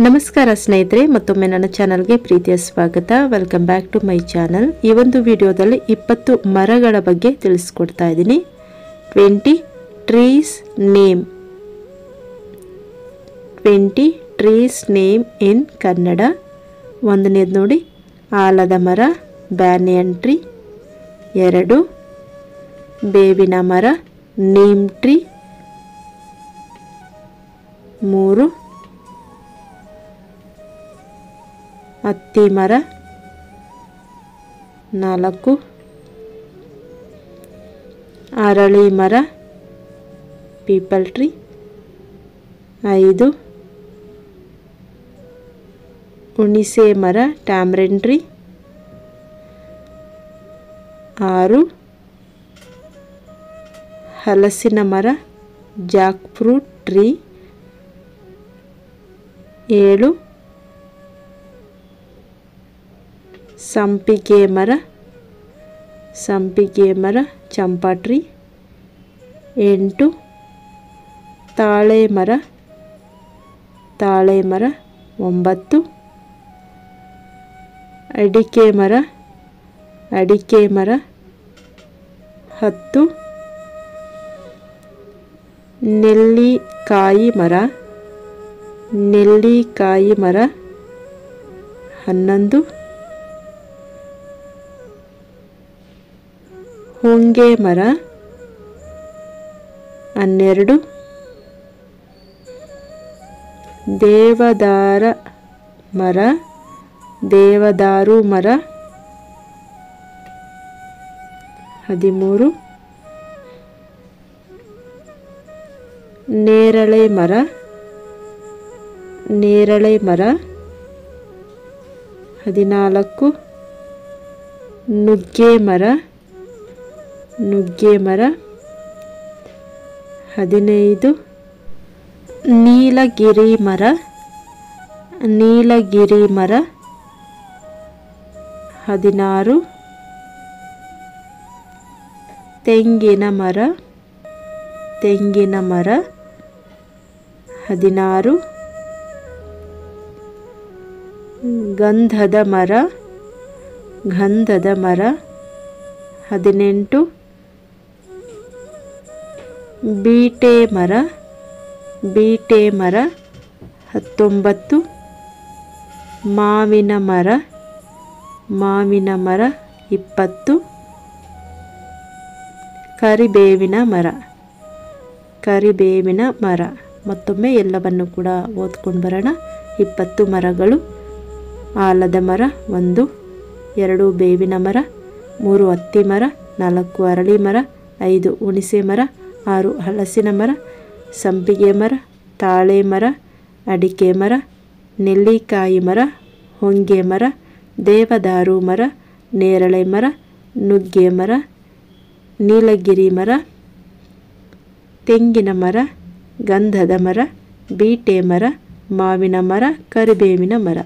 ನಮಸ್ಕಾರ ಸ್ನೇಹಿತರೆ, ಮತ್ತೊಮ್ಮೆ ನನ್ನ ಚಾನಲ್ಗೆ ಪ್ರೀತಿಯ ಸ್ವಾಗತ. Welcome back to my channel. ಈ ಒಂದು ವಿಡಿಯೋದಲ್ಲಿ 20 ಮರಗಳ ಬಗ್ಗೆ ತಿಳಿಸ್ಕೊಡ್ತಾ ಇದ್ದೀನಿ. 20 trees name. 20 trees name in Kannada. ಒಂದನೇದು ನೋಡಿ, ಆಲದ ಮರ, ಬ್ಯಾನಿಯನ್ ಟ್ರೀ. 2 ಬೇವಿನ ಮರ, ನೀಮ್ ಟ್ರೀ. 3 ಹತ್ತಿ ಮರ. 4 ಅರಳಿ ಮರ, ಪೀಪಲ್ ಟ್ರೀ. 5 ಹುಣಿಸೆ ಮರ, ಟ್ಯಾಮ್ರಿನ್ ಟ್ರೀ. 6 ಹಲಸಿನ ಮರ, ಜಾಕ್ ಫ್ರೂಟ್ ಟ್ರೀ. 7 ಸಂಪಿಗೆ ಮರ, ಚಂಪಾ ಟ್ರೀ. 8 ತಾಳೆ ಮರ. 9 ಅಡಿಕೆ ಮರ. 10 ನೆಲ್ಲಿಕಾಯಿ ಮರ. 11 ಹೊಂಗೆ ಮರ. 12 ದೇವದಾರು ಮರ. 13 ನೇರಳೆ ಮರ. 14 ನುಗ್ಗೆ ಮರ. 15 ನೀಲಗಿರಿ ಮರ. 16 ತೆಂಗಿನ ಮರ. 16 ಗಂಧದ ಮರ. 18 ಬೀಟೆ ಮರ. 19 ಮಾವಿನ ಮರ. 20 ಕರಿಬೇವಿನ ಮರ. ಮತ್ತೊಮ್ಮೆ ಎಲ್ಲವನ್ನು ಕೂಡ ಓದ್ಕೊಂಡು ಬರೋಣ. 20 ಮರಗಳು: ಆಲದ ಮರ 1, 2 ಬೇವಿನ ಮರ, 3 ಹತ್ತಿ ಮರ, 4 ಅರಳಿ ಮರ, 5 ಹುಣಿಸೆ ಮರ, 6 ಹಲಸಿನ ಮರ, ಸಂಪಿಗೆ ಮರ, ತಾಳೆ ಮರ, ಅಡಿಕೆ ಮರ, ನೆಲ್ಲಿಕಾಯಿ ಮರ, ಹೊಂಗೆ ಮರ, ದೇವದಾರು ಮರ, ನೇರಳೆ ಮರ, ನುಗ್ಗೆ ಮರ, ನೀಲಗಿರಿ ಮರ, ತೆಂಗಿನ ಮರ, ಗಂಧದ ಮರ, ಬೀಟೆ ಮರ, ಮಾವಿನ ಮರ, ಕರಿಬೇವಿನ ಮರ.